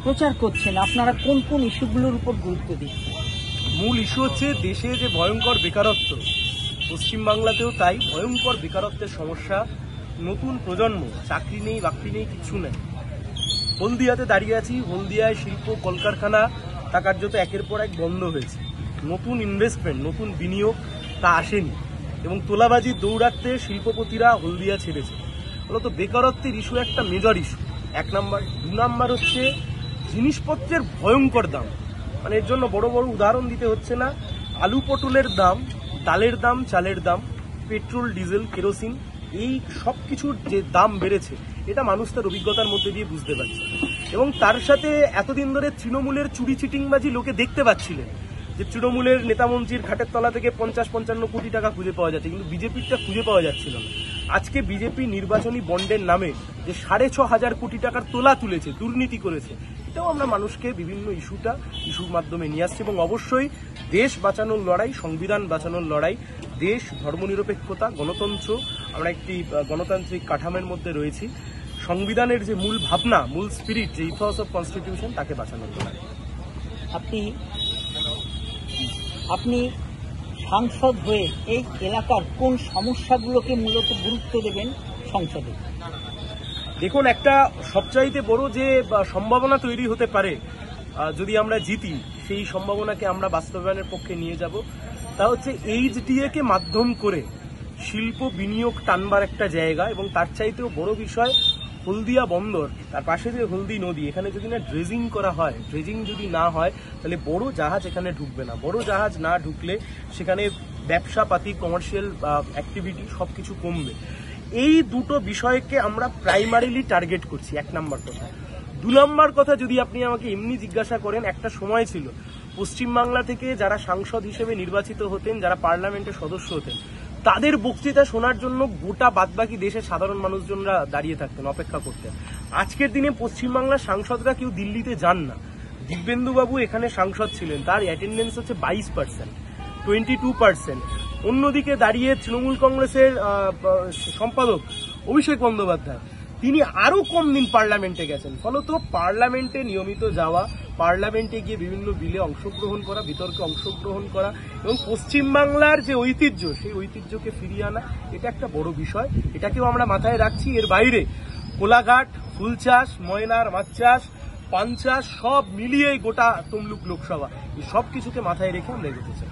প্রচার করছেন, আপনারা কোন কোন ইস্যুগুলোর উপর গুরুত্ব দিচ্ছেন? মূল ইস্যু হচ্ছে দেশে যে ভয়ঙ্কর বেকারত্ব, পশ্চিমবাংলাতেও তাই ভয়ঙ্কর বেকারত্বের সমস্যা। নতুন প্রজন্ম, চাকরি নেই, বাকরি নেই, কিছু নেই। হলদিয়াতে দাঁড়িয়ে আছি, হলদিয়ায় শিল্প কলকারখানা তা কার্যত একের পর এক বন্ধ হয়েছে। নতুন ইনভেস্টমেন্ট, নতুন বিনিয়োগ তা আসেনি এবং তোলাবাজির দৌড়াতে শিল্পপতিরা হলদিয়া ছেড়েছে। মূলত বেকারত্বের ইস্যু একটা মেজর ইস্যু, 1 নম্বর। 2 নম্বর হচ্ছে জিনিসপত্রের ভয়ঙ্কর দাম। মানে এর জন্য বড় বড় উদাহরণ দিতে হচ্ছে না। আলু পটলের দাম, ডালের দাম, চালের দাম, পেট্রোল, ডিজেল, কেরোসিন, এই সব কিছুর যে দাম বেড়েছে এটা মানুষ তার অভিজ্ঞতার মধ্যে দিয়ে বুঝতে পারছে। এবং তার সাথে এতদিন ধরে তৃণমূলের চুরি চিটিংবাজি লোকে দেখতে পাচ্ছিলেন, যে তৃণমূলের নেতামন্ত্রীর ঘাটের তলা থেকে 50-55 কোটি টাকা খুঁজে পাওয়া যাচ্ছে, কিন্তু বিজেপিরটা খুঁজে পাওয়া যাচ্ছিল না। আজকে বিজেপি নির্বাচনী বন্ডের নামে যে 6,500 কোটি টাকার তোলা তুলেছে, দুর্নীতি করেছে, এটাও আমরা মানুষকে বিভিন্ন ইস্যুর মাধ্যমে নিয়ে আসছি। এবং অবশ্যই দেশ বাঁচানোর লড়াই, সংবিধান বাঁচানোর লড়াই, দেশ, ধর্মনিরপেক্ষতা, গণতন্ত্র, আমরা একটি গণতান্ত্রিক কাঠামোর মধ্যে রয়েছি। সংবিধানের যে মূল ভাবনা, মূল স্পিরিট, যে ইথস অফ কনস্টিটিউশন, তাকে বাঁচানোর লড়াই। আপনি সাংসদ হয়ে এই এলাকার কোন সমস্যাগুলোকে মূলত গুরুত্ব দেবেন সংসদে? দেখুন, একটা সবচাইতে বড় যে সম্ভাবনা তৈরি হতে পারে যদি আমরা জিতি, সেই সম্ভাবনাকে আমরা বাস্তবায়নের পক্ষে নিয়ে যাব। তা হচ্ছে এইচডিএ কে মাধ্যম করে শিল্প বিনিয়োগ টানবার একটা জায়গা। এবং তার চাইতেও বড় বিষয়, হলদিয়া বন্দর, তার পাশে যে হলদি নদী, এখানে যদি না ড্রেজিং করা হয়, ড্রেজিং যদি না হয়, তাহলে বড় জাহাজ এখানে ঢুকবে না। বড় জাহাজ না ঢুকলে সেখানে ব্যবসাপাতি, কমার্শিয়াল অ্যাক্টিভিটি সবকিছু কমবে। এই দুটো বিষয়কে আমরা প্রাইমারিলি টার্গেট করছি, 1 নম্বর কথা। 2 নম্বর কথা, যদি আপনি আমাকে এমনি জিজ্ঞাসা করেন, একটা সময় ছিল পশ্চিমবাংলা থেকে যারা সাংসদ হিসেবে নির্বাচিত হতেন, যারা পার্লামেন্টের সদস্য হতেন, তাদের বক্তৃতা শোনার জন্য গোটা বাদবাকি দেশের সাধারণ মানুষজনরা দাঁড়িয়ে থাকতেন, অপেক্ষা করতেন। আজকের দিনে পশ্চিমবাংলার সাংসদরা কেউ দিল্লিতে যান না। দিব্যেন্দুবাবু এখানে সাংসদ ছিলেন, তার অ্যাটেন্ডেন্স হচ্ছে 22%, 22%। অন্যদিকে দাঁড়িয়ে তৃণমূল কংগ্রেসের সম্পাদক অভিষেক বন্দ্যোপাধ্যায়, তিনি আরো কম দিন পার্লামেন্টে গেছেন। ফলত পার্লামেন্টে নিয়মিত যাওয়া, পার্লামেন্টে গিয়ে বিভিন্ন বিলে অংশগ্রহণ করা, বিতর্কে অংশগ্রহণ করা এবং পশ্চিমবাংলার যে ঐতিহ্য, সেই ঐতিহ্যকে ফিরিয়ে আনা, এটা একটা বড় বিষয়। এটাকেও আমরা মাথায় রাখছি। এর বাইরে কোলাঘাট, ফুল চাষ, ময়নার মাছ চাষ, পান চাষ, সব মিলিয়ে গোটা তমলুক লোকসভা, এই সব কিছুকে মাথায় রেখে আমরা এগোতে চাই।